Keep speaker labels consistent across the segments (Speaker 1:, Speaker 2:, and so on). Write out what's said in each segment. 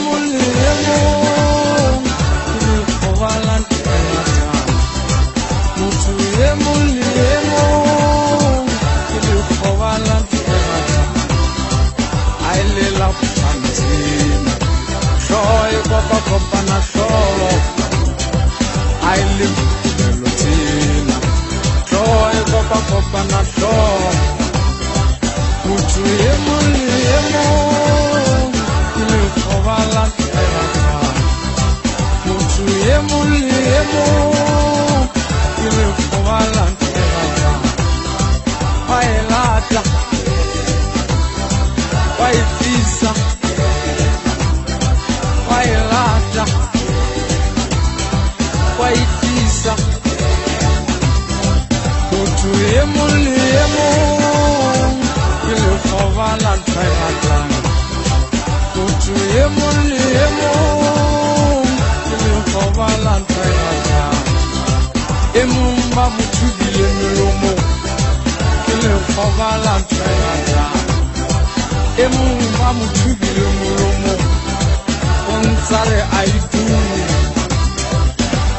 Speaker 1: mong le mong ke lekgobalang tshwaratang motho e mong le mong ke lekgobalang tshwaratang a e lelapa tshwantsena hlooho e kopakopana hlooho a e le botumelo tsena hlooho e kopakopana hlooho motho e mong le mong ke lekgobalang tshwaratang motho e mong le mong ke lekgobalang tshwaratang wa e lata wa e fisa wa e lata wa e fisa motho e mong le mong ke lekgobalang tshwaratang motho e mong le mong ke lekgobalang tshwaratang e mong ba mo thubile melomong ke lekgobalang tshwaratang e mong ba mo thubile molomong o ntsa re a itume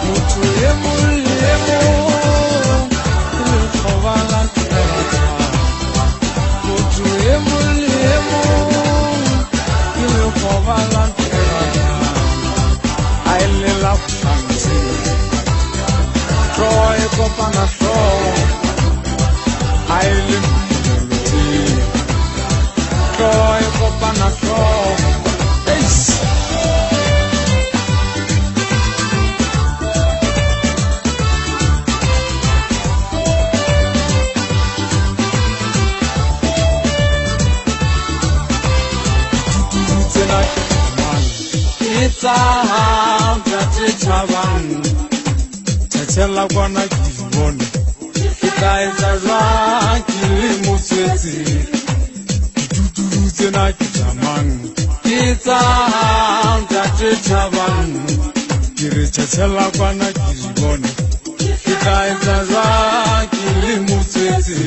Speaker 1: motho e mong le mong ke lekgobalang tshwaratang motho e mong le mong ke lekgobalang tshwaratang a e lelapa tshwantsena hlooho e kopana hlooho a e le botumelo tsena hlooho e kopana hlooho tsahang tsa thabang tshela kwana ke bone ke tla etsa jwang ke le motswetsi ditutu tsena ke tsamang ke tsahang tsa thabang ke re tshela kwana ke bone ke tla etsa jwang ke le motswetsi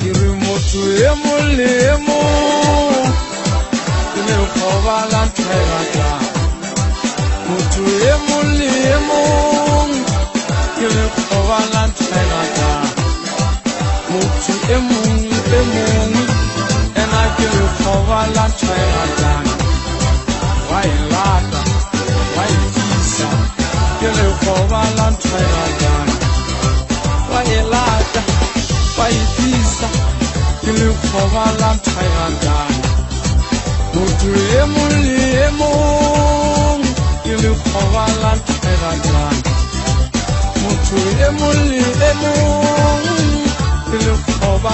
Speaker 1: ke re motho e mong le mong ke lekgobalang tshwaratang motho e mong le mong ke lekgobalang tshwaratang motho e mong le mong ena ke lekgobalang tshwaratang wa e lata wa e fisa ke lekgobalang tshwaratang wa e lata wa e fisa ke lekgobalang tshwaratang motho e mong le mong ke lekgobalang tshwaratang motho e mong le mong ke lekgoba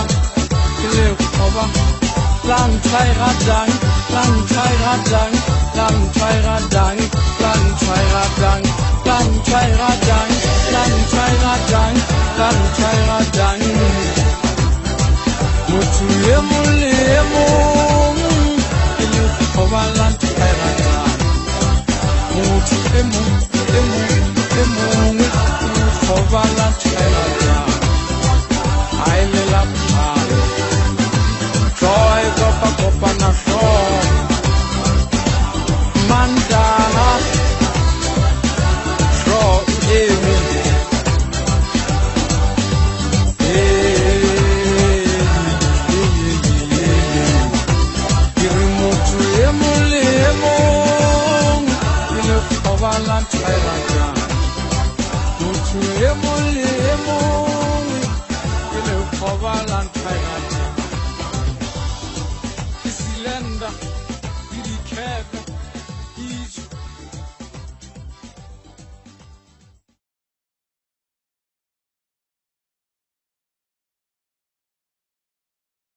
Speaker 1: lang tshwaratang lang tshwaratang lang tshwaratang lang tshwaratang lang tshwaratang lang tshwaratang lang tshwaratang motho e mong le mong ke lekgobalang tshwaratang motho e mong le mong ke lekgobalang tshwaratang a e lelapa hlooho e kopakopana hlooho mantaha hlooho e mong ke re motho e mong le mong ke lekgobalang tshwaratang motho e mong le mong ke lekgobalang tshwaratang ke silenda